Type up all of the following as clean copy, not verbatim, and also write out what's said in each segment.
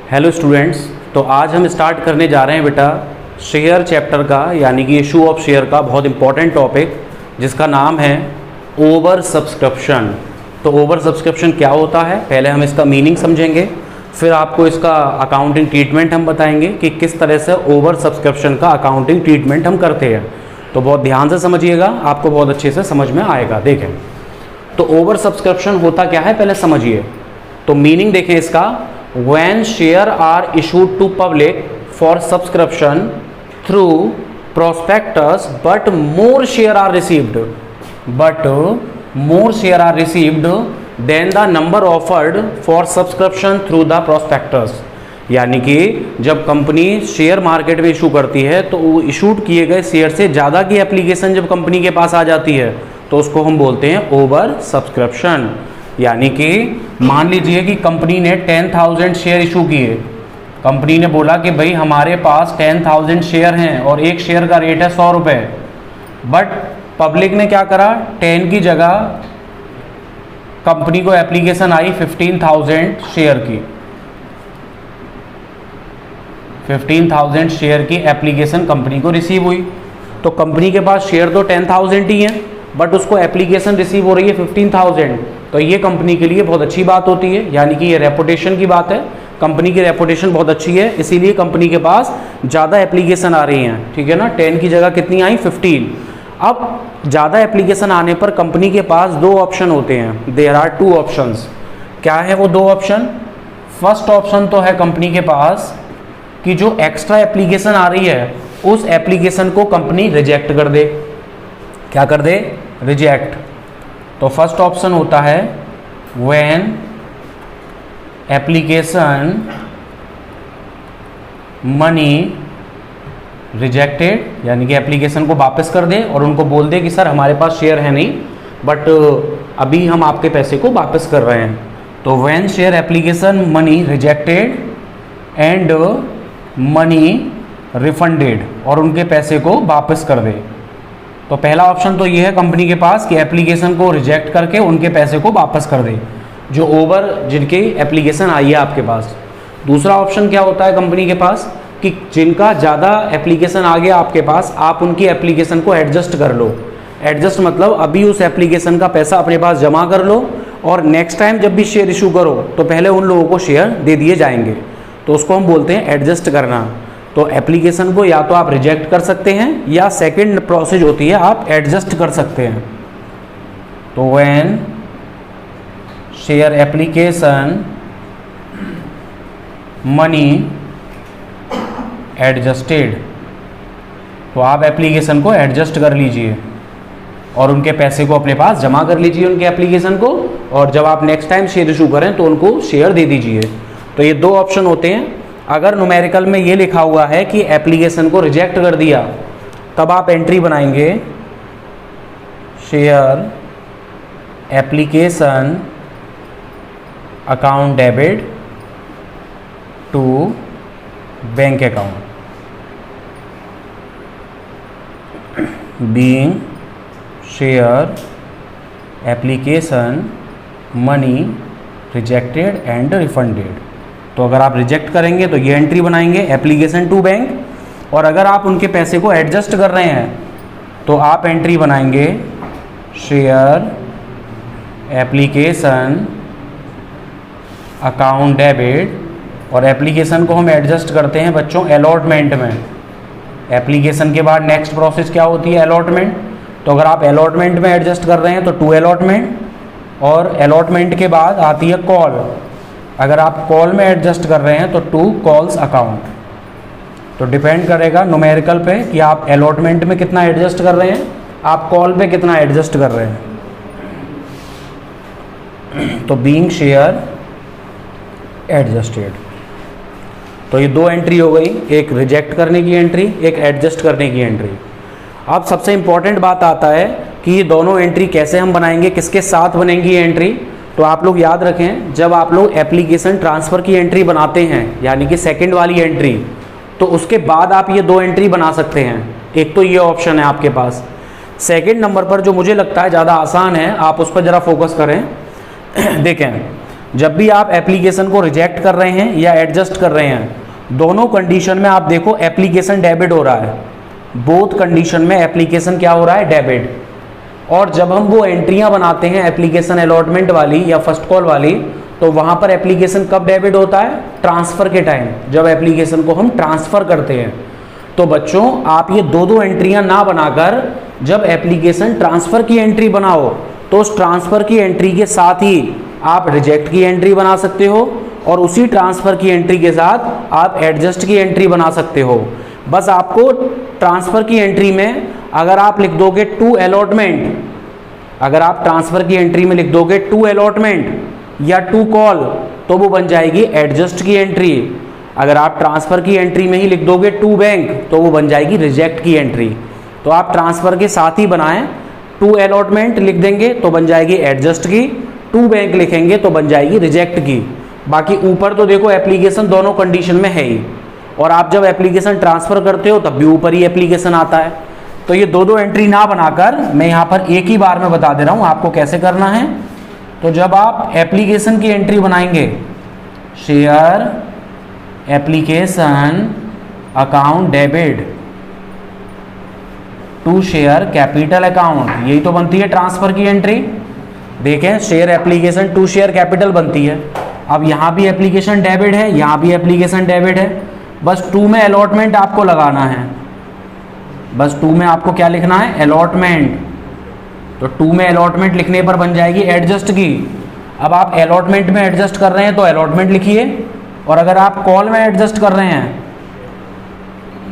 Hello students, तो आज हम स्टार्ट करने जा रहे हैं बेटा शेयर चैप्टर का, यानी कि इशू ऑफ शेयर का बहुत इंपॉर्टेंट टॉपिक जिसका नाम है ओवर सब्सक्रिप्शन। तो ओवर सब्सक्रिप्शन क्या होता है, पहले हम इसका मीनिंग समझेंगे, फिर आपको इसका अकाउंटिंग ट्रीटमेंट हम बताएंगे कि किस तरह से ओवर सब्सक्रिप्शन का अकाउंटिंग ट्रीटमेंट हम करते हैं। तो बहुत ध्यान से समझिएगा, आपको बहुत अच्छे से समझ में आएगा। देखें तो ओवर सब्सक्रिप्शन होता क्या है पहले समझिए। तो मीनिंग देखें इसका, when share are issued to public for subscription through prospectus but more share are received than the number offered for subscription through the prospectus। यानी कि जब कंपनी शेयर मार्केट में इशू करती है तो वो इशूड किए गए शेयर से ज़्यादा की एप्लीकेशन जब कंपनी के पास आ जाती है तो उसको हम बोलते हैं ओवर सब्सक्रिप्शन। यानी कि मान लीजिए कि कंपनी ने 10,000 शेयर इशू किए। कंपनी ने बोला कि भाई हमारे पास 10,000 शेयर हैं और एक शेयर का रेट है 100 रुपये, बट पब्लिक ने क्या करा, 10 की जगह कंपनी को एप्लीकेशन आई 15,000 शेयर की। 15,000 शेयर की एप्लीकेशन कंपनी को रिसीव हुई। तो कंपनी के पास शेयर तो 10,000 ही हैं, बट उसको एप्लीकेशन रिसीव हो रही है 15,000। तो ये कंपनी के लिए बहुत अच्छी बात होती है, यानी कि ये रेपुटेशन की बात है। कंपनी की रेपुटेशन बहुत अच्छी है, इसीलिए कंपनी के पास ज़्यादा एप्लीकेशन आ रही हैं। ठीक है ना, 10 की जगह कितनी आई, 15। अब ज़्यादा एप्लीकेशन आने पर कंपनी के पास दो ऑप्शन होते हैं, देयर आर टू ऑप्शंस। क्या है वो दो ऑप्शन? फर्स्ट ऑप्शन तो है कंपनी के पास कि जो एक्स्ट्रा एप्लीकेशन आ रही है उस एप्लीकेशन को कंपनी रिजेक्ट कर दे। क्या कर दे? रिजेक्ट। तो फर्स्ट ऑप्शन होता है व्हेन एप्लीकेशन मनी रिजेक्टेड, यानी कि एप्लीकेशन को वापस कर दे और उनको बोल दे कि सर हमारे पास शेयर है नहीं, बट अभी हम आपके पैसे को वापस कर रहे हैं। तो when share application money rejected and money refunded, और उनके पैसे को वापस कर दे। तो पहला ऑप्शन तो ये है कंपनी के पास कि एप्लीकेशन को रिजेक्ट करके उनके पैसे को वापस कर दे, जो ओवर जिनकी एप्लीकेशन आई है आपके पास। दूसरा ऑप्शन क्या होता है कंपनी के पास कि जिनका ज़्यादा एप्लीकेशन आ गया आपके पास, आप उनकी एप्लीकेशन को एडजस्ट कर लो। एडजस्ट मतलब अभी उस एप्लीकेशन का पैसा अपने पास जमा कर लो और नेक्स्ट टाइम जब भी शेयर इशू करो तो पहले उन लोगों को शेयर दे दिए जाएंगे। तो उसको हम बोलते हैं एडजस्ट करना। तो एप्लीकेशन को या तो आप रिजेक्ट कर सकते हैं या सेकंड प्रोसेस होती है आप एडजस्ट कर सकते हैं। तो when share application money adjusted, तो आप एप्लीकेशन को एडजस्ट कर लीजिए और उनके पैसे को अपने पास जमा कर लीजिए उनके एप्लीकेशन को, और जब आप नेक्स्ट टाइम शेयर इशू करें तो उनको शेयर दे दीजिए। तो ये दो ऑप्शन होते हैं। अगर न्यूमेरिकल में ये लिखा हुआ है कि एप्लीकेशन को रिजेक्ट कर दिया, तब आप एंट्री बनाएंगे share application account debit to bank account being share application money rejected and refunded. तो अगर आप रिजेक्ट करेंगे तो ये एंट्री बनाएंगे एप्लीकेशन टू बैंक, और अगर आप उनके पैसे को एडजस्ट कर रहे हैं तो आप एंट्री बनाएंगे शेयर एप्लीकेशन अकाउंट डेबिट, और एप्लीकेशन को हम एडजस्ट करते हैं बच्चों अलॉटमेंट में। एप्लीकेशन के बाद नेक्स्ट प्रोसेस क्या होती है? अलॉटमेंट। तो अगर आप अलॉटमेंट में एडजस्ट कर रहे हैं तो टू अलॉटमेंट, और अलॉटमेंट के बाद आती है कॉल। अगर आप कॉल में एडजस्ट कर रहे हैं तो टू कॉल्स अकाउंट। तो डिपेंड करेगा न्यूमेरिकल पे कि आप अलॉटमेंट में कितना एडजस्ट कर रहे हैं, आप कॉल पे कितना एडजस्ट कर रहे हैं। तो बीइंग शेयर एडजस्टेड। तो ये दो एंट्री हो गई, एक रिजेक्ट करने की एंट्री, एक एडजस्ट करने की एंट्री। अब सबसे इंपॉर्टेंट बात आता है कि ये दोनों एंट्री कैसे हम बनाएंगे, किसके साथ बनेंगी ये एंट्री। तो आप लोग याद रखें, जब आप लोग एप्लीकेशन ट्रांसफ़र की एंट्री बनाते हैं, यानी कि सेकंड वाली एंट्री, तो उसके बाद आप ये दो एंट्री बना सकते हैं। एक तो ये ऑप्शन है आपके पास। सेकंड नंबर पर जो मुझे लगता है ज़्यादा आसान है, आप उस पर ज़रा फोकस करें। देखें, जब भी आप एप्लीकेशन को रिजेक्ट कर रहे हैं या एडजस्ट कर रहे हैं, दोनों कंडीशन में आप देखो एप्लीकेशन डेबिट हो रहा है। बोथ कंडीशन में एप्लीकेशन क्या हो रहा है, डेबिट। और जब हम वो एंट्रियां बनाते हैं एप्लीकेशन अलॉटमेंट वाली या फर्स्ट कॉल वाली, तो वहाँ पर एप्लीकेशन कब डेबिट होता है, ट्रांसफ़र के टाइम, जब एप्लीकेशन को हम ट्रांसफ़र करते हैं। तो बच्चों आप ये दो दो एंट्रियां ना बनाकर जब एप्लीकेशन ट्रांसफ़र की एंट्री बनाओ, तो उस ट्रांसफ़र की एंट्री के साथ ही आप रिजेक्ट की एंट्री बना सकते हो और उसी ट्रांसफ़र की एंट्री के साथ आप एडजस्ट की एंट्री बना सकते हो। बस आपको ट्रांसफ़र की एंट्री में अगर आप लिख दोगे टू अलॉटमेंट, अगर आप ट्रांसफ़र की एंट्री में लिख दोगे टू अलॉटमेंट या टू कॉल, तो वो बन जाएगी एडजस्ट की एंट्री। अगर आप ट्रांसफ़र की एंट्री में ही लिख दोगे टू बैंक, तो वो बन जाएगी रिजेक्ट की एंट्री। तो आप ट्रांसफ़र के साथ ही बनाएं, टू अलॉटमेंट लिख देंगे तो बन जाएगी एडजस्ट की, टू बैंक लिखेंगे तो बन जाएगी रिजेक्ट की। बाकी ऊपर तो देखो एप्लीकेशन दोनों कंडीशन में है ही, और आप जब एप्लीकेशन ट्रांसफ़र करते हो तब भी ऊपर ही एप्लीकेशन आता है। तो ये दो दो एंट्री ना बनाकर मैं यहाँ पर एक ही बार में बता दे रहा हूँ आपको कैसे करना है। तो जब आप एप्लीकेशन की एंट्री बनाएंगे, share application account debit to share capital account, यही तो बनती है ट्रांसफ़र की एंट्री। देखें share application to share capital बनती है। अब यहाँ भी एप्लीकेशन डेबिट है, यहाँ भी एप्लीकेशन डेबिट है, बस टू में अलॉटमेंट आपको लगाना है। बस टू में आपको क्या लिखना है, अलॉटमेंट। तो टू में अलॉटमेंट लिखने पर बन जाएगी एडजस्ट की। अब आप अलॉटमेंट में एडजस्ट कर रहे हैं तो अलॉटमेंट लिखिए, और अगर आप कॉल में एडजस्ट कर रहे हैं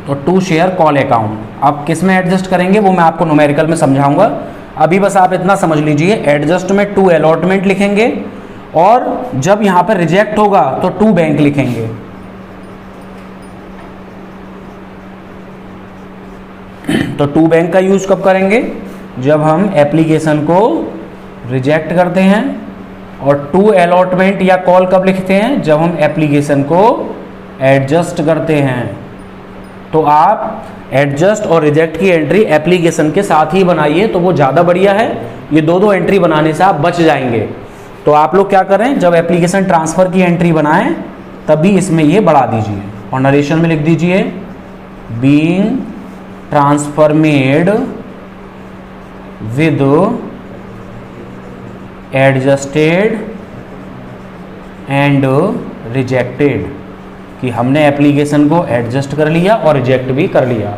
तो टू शेयर कॉल अकाउंट। आप किस में एडजस्ट करेंगे वो मैं आपको न्यूमेरिकल में समझाऊंगा। अभी बस आप इतना समझ लीजिए, एडजस्ट में टू अलॉटमेंट लिखेंगे और जब यहाँ पर रिजेक्ट होगा तो टू बैंक लिखेंगे। तो टू बैंक का यूज कब करेंगे, जब हम एप्लीकेशन को रिजेक्ट करते हैं, और टू अलॉटमेंट या कॉल कब लिखते हैं, जब हम एप्लीकेशन को एडजस्ट करते हैं। तो आप एडजस्ट और रिजेक्ट की एंट्री एप्लीकेशन के साथ ही बनाइए, तो वो ज़्यादा बढ़िया है। ये दो दो एंट्री बनाने से आप बच जाएंगे। तो आप लोग क्या करें, जब एप्लीकेशन ट्रांसफ़र की एंट्री बनाएं तभी इसमें ये बढ़ा दीजिए और नरेशन में लिख दीजिए being transfer made with adjusted and rejected, कि हमने एप्लीकेशन को एडजस्ट कर लिया और रिजेक्ट भी कर लिया।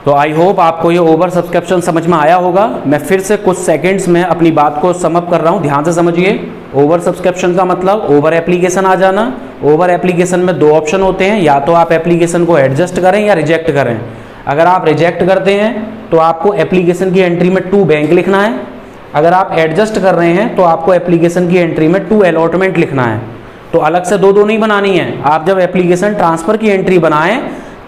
तो आई होप आपको ये ओवर सब्सक्रिप्शन समझ में आया होगा। मैं फिर से कुछ सेकंड्स में अपनी बात को समअप कर रहा हूँ, ध्यान से समझिए। ओवर सब्सक्रिप्शन का मतलब ओवर एप्लीकेशन आ जाना। ओवर एप्लीकेशन में दो ऑप्शन होते हैं, या तो आप एप्लीकेशन को एडजस्ट करें या रिजेक्ट करें। अगर आप रिजेक्ट करते हैं तो आपको एप्लीकेशन की एंट्री में टू बैंक लिखना है। अगर आप एडजस्ट कर रहे हैं तो आपको एप्लीकेशन की एंट्री में टू अलॉटमेंट लिखना है। तो अलग से दो दो नहीं बनानी है। आप जब एप्लीकेशन ट्रांसफ़र की एंट्री बनाएं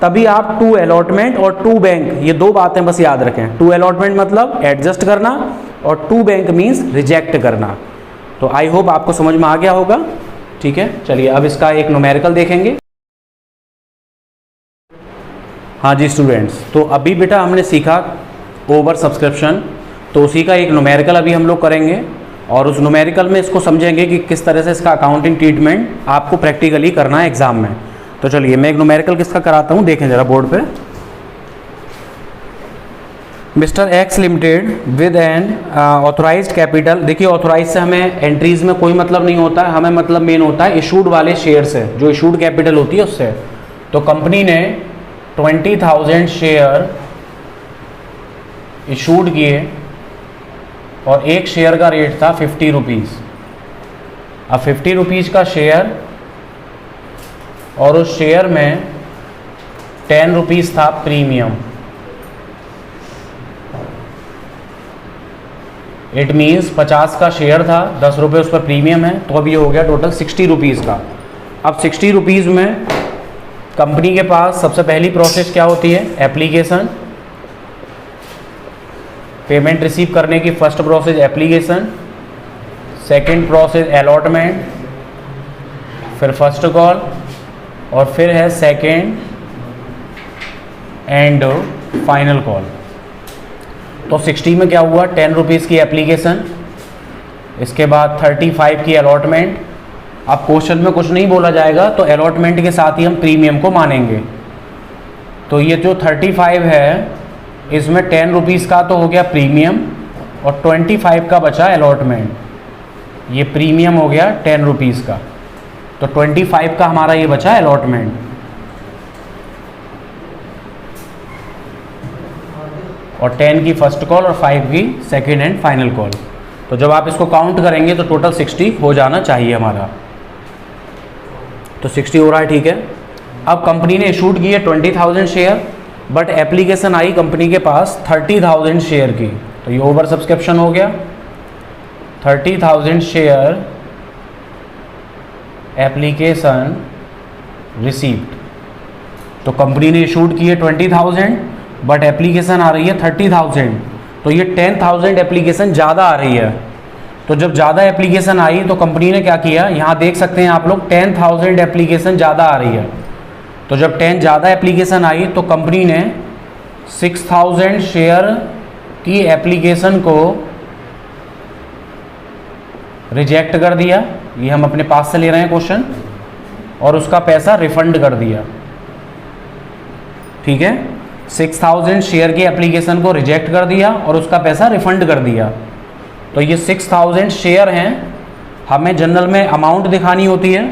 तभी आप टू अलॉटमेंट और टू बैंक, ये दो बातें बस याद रखें। टू अलॉटमेंट मतलब एडजस्ट करना और टू बैंक मीन्स रिजेक्ट करना। तो आई होप आपको समझ में आ गया होगा। ठीक है, चलिए अब इसका एक न्यूमेरिकल देखेंगे। हाँ जी स्टूडेंट्स, तो अभी बेटा हमने सीखा ओवर सब्सक्रिप्शन, तो उसी का एक न्यूमेरिकल अभी हम लोग करेंगे और उस न्यूमेरिकल में इसको समझेंगे कि किस तरह से इसका अकाउंटिंग ट्रीटमेंट आपको प्रैक्टिकली करना है एग्जाम में। तो चलिए मैं एक न्यूमेरिकल किसका कराता हूँ, देखें ज़रा बोर्ड पे। Mister X limited with an authorised capital. देखिए ऑथोराइज से हमें एंट्रीज में कोई मतलब नहीं होता है, हमें मतलब मेन होता है इशूड वाले शेयर से, जो इशूड कैपिटल होती है उससे। तो कंपनी ने 20,000 शेयर इशूड किए और एक शेयर का रेट था 50 रुपीज़। अब 50 रुपीज़ का शेयर और उस शेयर में 10 रुपीज़ था प्रीमियम। इट मीन्स 50 का शेयर था, 10 रुपये उस पर प्रीमियम है, तो अब ये हो गया टोटल 60 रुपीज़ का। अब 60 रुपीज़ में कंपनी के पास सबसे पहली प्रोसेस क्या होती है, एप्लीकेशन। पेमेंट रिसीव करने की first process application, second process allotment, फिर फर्स्ट कॉल और फिर है सेकंड एंड फाइनल कॉल। तो 60 में क्या हुआ, 10 रुपीज़ की एप्लीकेशन, इसके बाद 35 की अलॉटमेंट। अब क्वेश्चन में कुछ नहीं बोला जाएगा तो अलॉटमेंट के साथ ही हम प्रीमियम को मानेंगे। तो ये जो 35 है इसमें 10 रुपीज़ का तो हो गया प्रीमियम और 25 का बचा अलॉटमेंट। ये प्रीमियम हो गया 10 रुपीज़ का, तो 25 का हमारा ये बचा अलॉटमेंट। और 10 की फर्स्ट कॉल और 5 की सेकेंड एंड फाइनल कॉल। तो जब आप इसको काउंट करेंगे तो टोटल 60 हो जाना चाहिए हमारा। तो 60 हो रहा है, ठीक है। अब कंपनी ने इशूड की है 20,000 share, but application I company के पास 30,000 शेयर की, तो ये ओवर सब्सक्रिप्शन हो गया। 30,000 शेयर एप्लीकेशन रिसीव्ड। तो कंपनी ने इशूड की है 20,000 बट एप्लीकेशन आ रही है 30,000, तो ये 10,000 एप्लीकेशन ज़्यादा आ रही है। तो जब ज़्यादा एप्लीकेशन आई तो कंपनी ने क्या किया, यहाँ देख सकते हैं आप लोग 10,000 एप्लीकेशन ज़्यादा आ रही है। तो जब 10 ज़्यादा एप्लीकेशन आई तो कंपनी ने 6,000 शेयर की एप्लीकेशन को रिजेक्ट कर दिया। ये हम अपने पास से ले रहे हैं क्वेश्चन, और उसका पैसा रिफंड कर दिया, ठीक है। 6,000 शेयर की एप्लीकेशन को रिजेक्ट कर दिया और उसका पैसा रिफंड कर दिया। तो ये 6,000 शेयर हैं, हमें जनरल में अमाउंट दिखानी होती है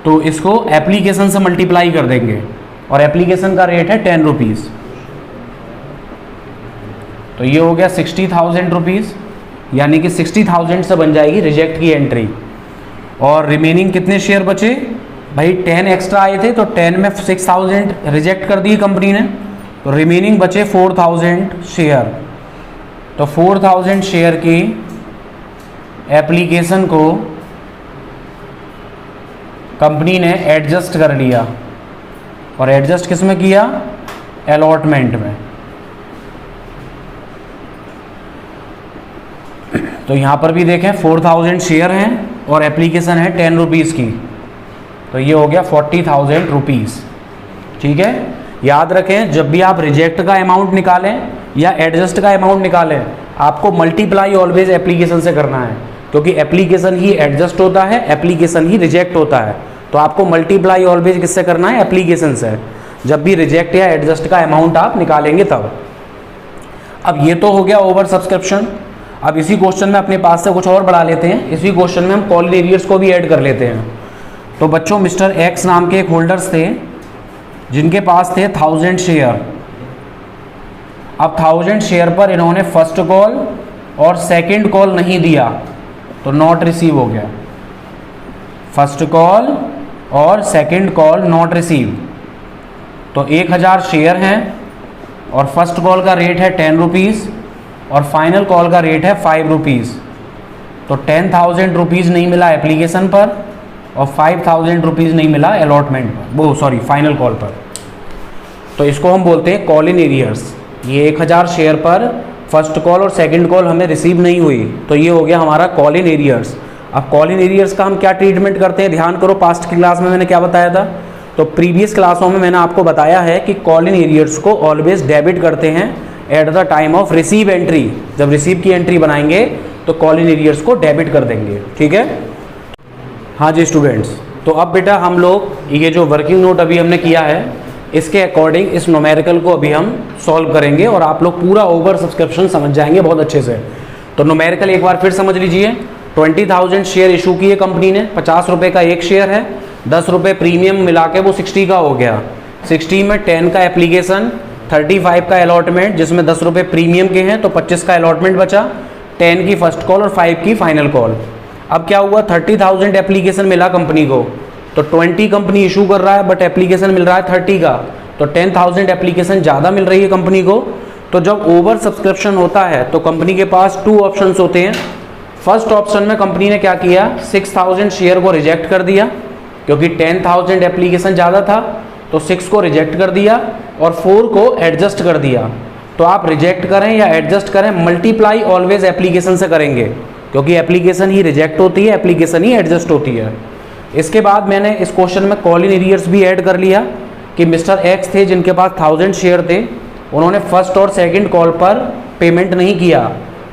तो इसको एप्लीकेशन से मल्टीप्लाई कर देंगे, और एप्लीकेशन का रेट है 10 रुपीज़। तो ये हो गया 60,000 रुपीज़, यानी कि 60,000 से बन जाएगी रिजेक्ट की एंट्री। और रिमेनिंग कितने शेयर बचे भाई, 10 एक्स्ट्रा आए थे तो 10 में 6,000 रिजेक्ट कर दी कंपनी ने, तो रिमेनिंग बचे 4,000 शेयर। तो 4,000 शेयर की एप्लीकेशन को कंपनी ने एडजस्ट कर लिया, और एडजस्ट किस में किया, अलॉटमेंट में। तो यहाँ पर भी देखें 4,000 शेयर हैं और एप्लीकेशन है 10 रुपीज़ की, तो ये हो गया 40,000 रुपीज़, ठीक है। याद रखें जब भी आप रिजेक्ट का अमाउंट निकालें या एडजस्ट का अमाउंट निकालें, आपको मल्टीप्लाई ऑलवेज एप्लीकेशन से करना है, क्योंकि एप्लीकेशन ही एडजस्ट होता है, एप्लीकेशन ही रिजेक्ट होता है। तो आपको मल्टीप्लाई ऑलवेज किससे करना है, एप्लीकेशन से, जब भी रिजेक्ट या एडजस्ट का अमाउंट आप निकालेंगे तब। अब ये तो हो गया ओवर सब्सक्रिप्शन। अब इसी क्वेश्चन में अपने पास से कुछ और बढ़ा लेते हैं, इसी क्वेश्चन में हम कॉल इन एरियर्स को भी ऐड कर लेते हैं। तो बच्चों मिस्टर एक्स नाम के एक होल्डर्स थे जिनके पास थे 1000 शेयर। अब 1000 शेयर पर इन्होंने फर्स्ट कॉल और सेकंड कॉल नहीं दिया तो नॉट रिसीव हो गया। फर्स्ट कॉल और सेकंड कॉल नॉट रिसीव। तो 1000 शेयर हैं और फर्स्ट कॉल का रेट है 10 रुपीज़ और फाइनल कॉल का रेट है 5 रुपीज़। तो 10,000 रुपीज़ नहीं मिला एप्लीकेशन पर और 5,000 रुपीज़ नहीं मिला अलॉटमेंट पर, वो सॉरी फाइनल कॉल पर। तो इसको हम बोलते हैं कॉल इन एरियर्स। ये 1000 शेयर पर फर्स्ट कॉल और सेकंड कॉल हमें रिसीव नहीं हुई, तो ये हो गया हमारा कॉल इन एरियर्स। अब कॉल इन एरियर्स का हम क्या ट्रीटमेंट करते हैं, ध्यान करो, पास्ट की क्लास में मैंने क्या बताया था। तो प्रीवियस क्लासों में मैंने आपको बताया है कि कॉल इन एरियर्स को ऑलवेज डेबिट करते हैं at the time of receive entry. जब रिसीव की एंट्री बनाएंगे तो कॉल इन एरियर्स को डेबिट कर देंगे, ठीक है। हाँ जी स्टूडेंट्स, तो अब बेटा हम लोग ये जो वर्किंग नोट अभी हमने किया है इसके अकॉर्डिंग इस न्यूमेरिकल को अभी हम सॉल्व करेंगे और आप लोग पूरा ओवर सब्सक्रिप्शन समझ जाएंगे बहुत अच्छे से। तो न्यूमेरिकल एक बार फिर समझ लीजिए। 20,000 शेयर इशू किए कंपनी ने, 50 रुपये का एक शेयर है, 10 रुपये प्रीमियम मिला के वो 60 का हो गया। 60 में 10 का एप्लीकेशन, 35 का अलॉटमेंट जिसमें 10 रुपये प्रीमियम के हैं तो 25 का अलॉटमेंट बचा, 10 की फर्स्ट कॉल और 5 की फाइनल कॉल। अब क्या हुआ, 30,000 एप्लीकेशन मिला कंपनी को, तो 20 कंपनी इशू कर रहा है बट एप्लीकेशन मिल रहा है 30 का, तो 10,000 एप्लीकेशन ज़्यादा मिल रही है कंपनी को। तो जब ओवर सब्सक्रिप्शन होता है तो कंपनी के पास 2 ऑप्शंस होते हैं। फर्स्ट ऑप्शन में कंपनी ने क्या किया, 6,000 शेयर को रिजेक्ट कर दिया क्योंकि 10,000 एप्लीकेशन ज़्यादा था, तो 6 को रिजेक्ट कर दिया और 4 को एडजस्ट कर दिया। तो आप रिजेक्ट करें या एडजस्ट करें, मल्टीप्लाई ऑलवेज एप्लीकेशन से करेंगे क्योंकि एप्लीकेशन ही रिजेक्ट होती है, एप्लीकेशन ही एडजस्ट होती है। इसके बाद मैंने इस क्वेश्चन में कॉल इन एरियर्स भी ऐड कर लिया कि मिस्टर एक्स थे जिनके पास 1000 शेयर थे, उन्होंने फर्स्ट और सेकंड कॉल पर पेमेंट नहीं किया,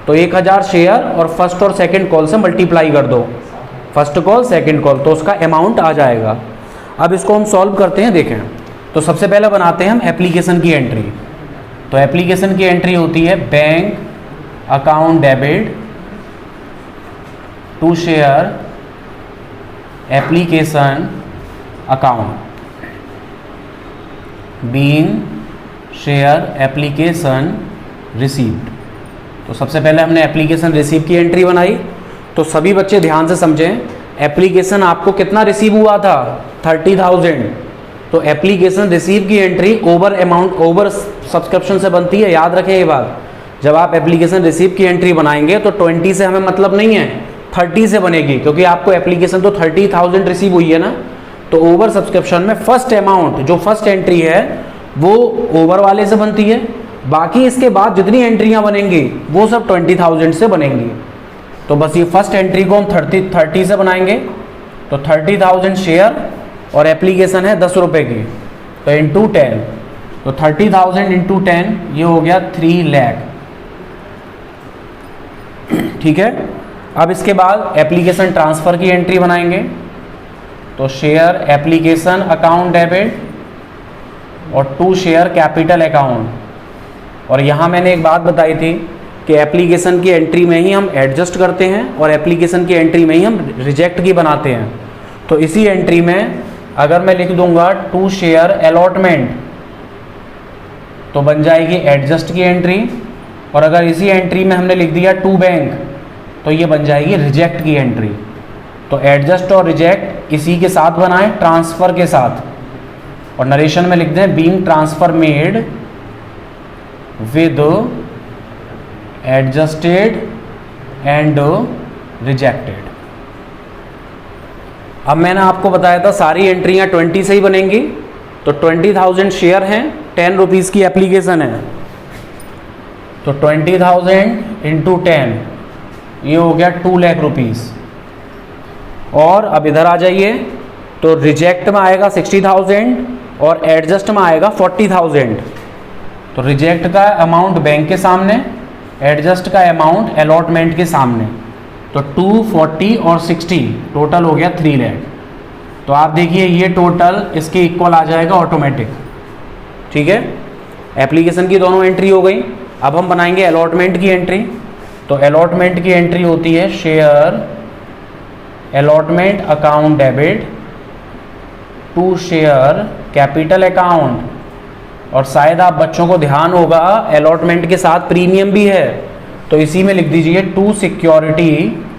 तो 1000 शेयर और फर्स्ट और सेकंड कॉल से मल्टीप्लाई कर दो, फर्स्ट कॉल सेकंड कॉल, तो उसका अमाउंट आ जाएगा। अब इसको हम सॉल्व करते हैं, देखें। तो सबसे पहले बनाते हैं हम एप्लीकेशन की एंट्री। तो एप्लीकेशन की एंट्री होती है bank account debit to share application account being share application received. तो सबसे पहले हमने एप्लीकेशन रिसीव की एंट्री बनाई। तो सभी बच्चे ध्यान से समझें, एप्लीकेशन आपको कितना रिसीव हुआ था, 30,000। तो एप्लीकेशन रिसीव की entry over amount, over subscription से बनती है, याद रखें ये बात। जब आप एप्लीकेशन रिसीव की एंट्री बनाएंगे तो 20 से हमें मतलब नहीं है, 30 से बनेगी, क्योंकि आपको एप्लीकेशन तो 30,000 रिसीव हुई है ना। तो ओवर सब्सक्रिप्शन में फर्स्ट अमाउंट, जो फर्स्ट एंट्री है वो ओवर वाले से बनती है, बाकी इसके बाद जितनी एंट्रियां बनेंगी वो सब 20,000 से बनेंगी। तो बस ये फर्स्ट एंट्री को हम 30 से बनाएंगे। तो 30,000 शेयर और एप्लीकेशन है 10 रुपये की, तो इंटू 10, तो 30,000 इंटू 10 ये हो गया 3 लाख। ठीक है। अब इसके बाद एप्लीकेशन ट्रांसफ़र की एंट्री बनाएंगे। तो शेयर एप्लीकेशन अकाउंट डेबिट और टू शेयर कैपिटल अकाउंट। और यहाँ मैंने एक बात बताई थी कि एप्लीकेशन की एंट्री में ही हम एडजस्ट करते हैं और एप्लीकेशन की एंट्री में ही हम रिजेक्ट की बनाते हैं। तो इसी एंट्री में अगर मैं लिख दूंगा टू शेयर अलॉटमेंट तो बन जाएगी एडजस्ट की एंट्री, और अगर इसी एंट्री में हमने लिख दिया टू बैंक तो ये बन जाएगी रिजेक्ट की एंट्री। तो एडजस्ट और रिजेक्ट इसी के साथ बनाएं, ट्रांसफ़र के साथ, और नरेशन में लिख दें being transfer made with adjusted and rejected. अब मैंने आपको बताया था सारी एंट्रियां 20 से ही बनेंगी। तो 20,000 शेयर हैं, 10 रुपीज़ की एप्लीकेशन है, तो 20,000 इंटू 10 ये हो गया 2 लाख रुपीज़। और अब इधर आ जाइए, तो रिजेक्ट में आएगा 60,000 और एडजस्ट में आएगा 40,000। तो रिजेक्ट का अमाउंट बैंक के सामने, एडजस्ट का अमाउंट अलॉटमेंट के सामने। तो 2, 40 और 60 टोटल हो गया 3 लाख। तो आप देखिए ये टोटल इसके इक्वल आ जाएगा ऑटोमेटिक। ठीक है, एप्लीकेशन की दोनों एंट्री हो गई। अब हम बनाएंगे अलॉटमेंट की एंट्री। तो अलॉटमेंट की एंट्री होती है share allotment account debit to share capital account. और शायद आप बच्चों को ध्यान होगा अलॉटमेंट के साथ प्रीमियम भी है, तो इसी में लिख दीजिए टू सिक्योरिटी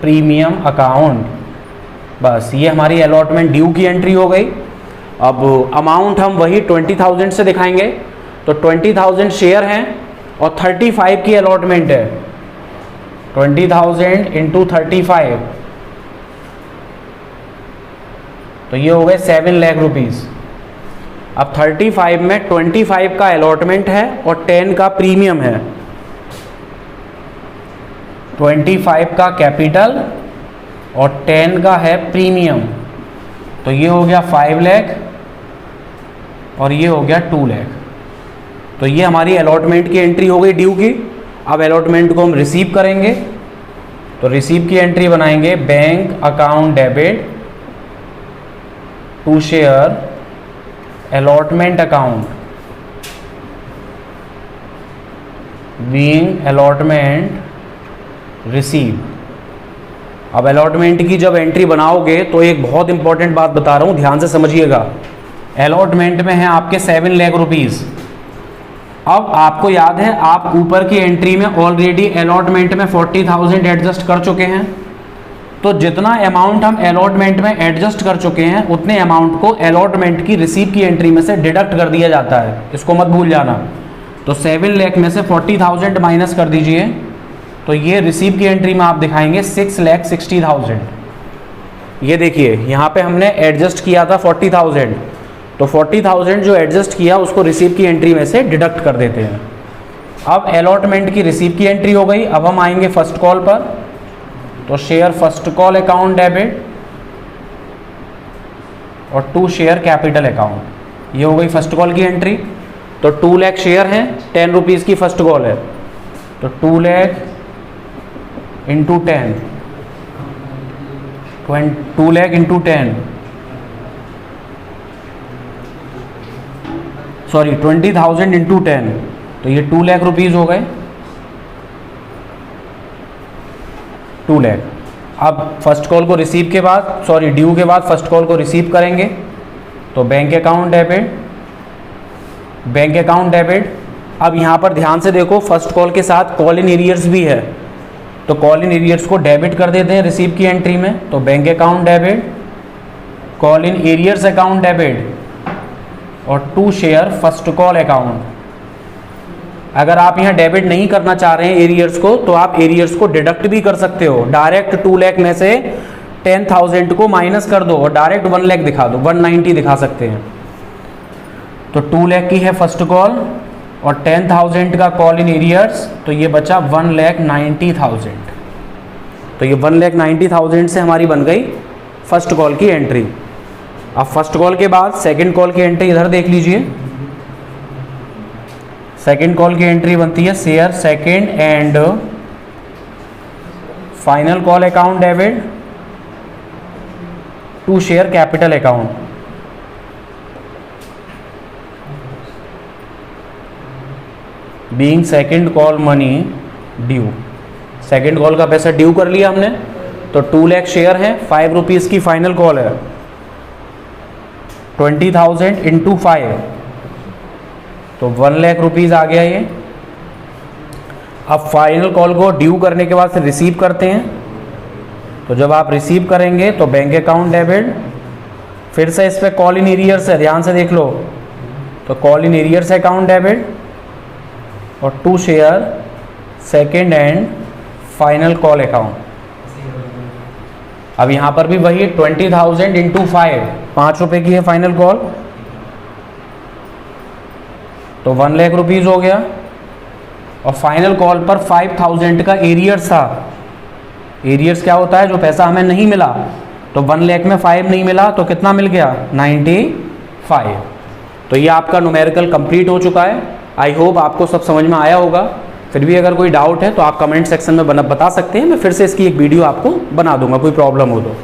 प्रीमियम अकाउंट। बस ये हमारी अलॉटमेंट ड्यू की एंट्री हो गई। अब अमाउंट हम वही 20,000 से दिखाएंगे। तो 20,000 शेयर हैं और 35 की अलॉटमेंट है। 20,000 इंटू 35 तो ये हो गए 7 लाख रुपीज़। अब 35 में 25 का अलॉटमेंट है और 10 का प्रीमियम है। 25 का कैपिटल और 10 का है प्रीमियम, तो ये हो गया 5 लाख और ये हो गया 2 लाख। तो ये हमारी अलॉटमेंट की एंट्री हो गई ड्यू की। अब अलॉटमेंट को हम रिसीव करेंगे। तो रिसीव की एंट्री बनाएंगे bank account debit to share allotment account being allotment receive. अब अलॉटमेंट की जब एंट्री बनाओगे तो एक बहुत इंपॉर्टेंट बात बता रहा हूँ, ध्यान से समझिएगा। अलॉटमेंट में है आपके 7 लाख रुपीज़। अब आपको याद है आप ऊपर की एंट्री में ऑलरेडी अलॉटमेंट में 40,000 एडजस्ट कर चुके हैं। तो जितना अमाउंट हम अलॉटमेंट में एडजस्ट कर चुके हैं उतने अमाउंट को अलॉटमेंट की रिसीव की एंट्री में से डिडक्ट कर दिया जाता है, इसको मत भूल जाना। तो 7 लाख में से 40,000 माइनस कर दीजिए, तो ये रिसीव की एंट्री में आप दिखाएंगे 6,60,000। ये देखिए यहाँ पे हमने एडजस्ट किया था 40,000, तो 40,000 जो एडजस्ट किया उसको रिसीव की एंट्री में से डिडक्ट कर देते हैं। अब अलॉटमेंट की रिसीव की एंट्री हो गई। अब हम आएंगे फर्स्ट कॉल पर। तो share first call account debit और टू शेयर कैपिटल अकाउंट, ये हो गई फर्स्ट कॉल की एंट्री। तो 2 लाख शेयर हैं, 10 रुपीज़ की फर्स्ट कॉल है, तो 2 lakh into 10, 2 lakh into 10, sorry 20,000 into 10, तो ये 2 लाख रुपीज़ हो गए, 2 लाख। अब फर्स्ट कॉल को रिसीव के बाद, सॉरी ड्यू के बाद फर्स्ट कॉल को रिसीव करेंगे, तो bank account debit, bank account debit. अब यहाँ पर ध्यान से देखो, फर्स्ट कॉल के साथ कॉल इन एरियर्स भी है, तो कॉल इन एरियर्स को डेबिट कर देते हैं रिसीव की एंट्री में, तो bank account debit, call in arrears account debit, और to share first call account. अगर आप यहाँ डेबिट नहीं करना चाह रहे हैं एरियर्स को, तो आप एरियर्स को डिडक्ट भी कर सकते हो। डायरेक्ट 2 लाख में से 10,000 को माइनस कर दो और डायरेक्ट 1 लाख दिखा दो, 190 दिखा सकते हैं। तो 2 लाख की है फर्स्ट कॉल और 10,000 का कॉल इन एरियर्स, तो ये बचा 1,90,000। तो ये 1,90,000 से हमारी बन गई फर्स्ट कॉल की एंट्री। अब फर्स्ट कॉल के बाद सेकंड कॉल की एंट्री इधर देख लीजिए। सेकंड कॉल की एंट्री बनती है share second and final call account debit to share capital account. Being second call money due, second call का पैसा ड्यू कर लिया हमने, तो 2 लाख शेयर है, 5 रुपीज़ की फाइनल कॉल है, 20,000 इंटू 5, तो 1 लाख रुपीज़ आ गया ये। अब फाइनल कॉल को ड्यू करने के बाद फिर रिसीव करते हैं, तो जब आप रिसीव करेंगे तो बैंक अकाउंट डेबिट, फिर से इस पर कॉल इन एरियर्स है, ध्यान से देख लो, तो call in arrears account debit और to share second and final call account. अब यहाँ पर भी वही 20,000 इंटू 5 रुपये की है फाइनल कॉल, तो 1 लाख रुपीज़ हो गया। और फाइनल कॉल पर 5,000 का एरियर्स था। एरियर्स क्या होता है, जो पैसा हमें नहीं मिला, तो 1 लाख में 5 नहीं मिला तो कितना मिल गया, 95। तो ये आपका न्यूमेरिकल कंप्लीट हो चुका है। आई होप आपको सब समझ में आया होगा। फिर भी अगर कोई डाउट है तो आप कमेंट सेक्शन में बता सकते हैं, मैं फिर से इसकी एक वीडियो आपको बना दूंगा, कोई प्रॉब्लम हो तो।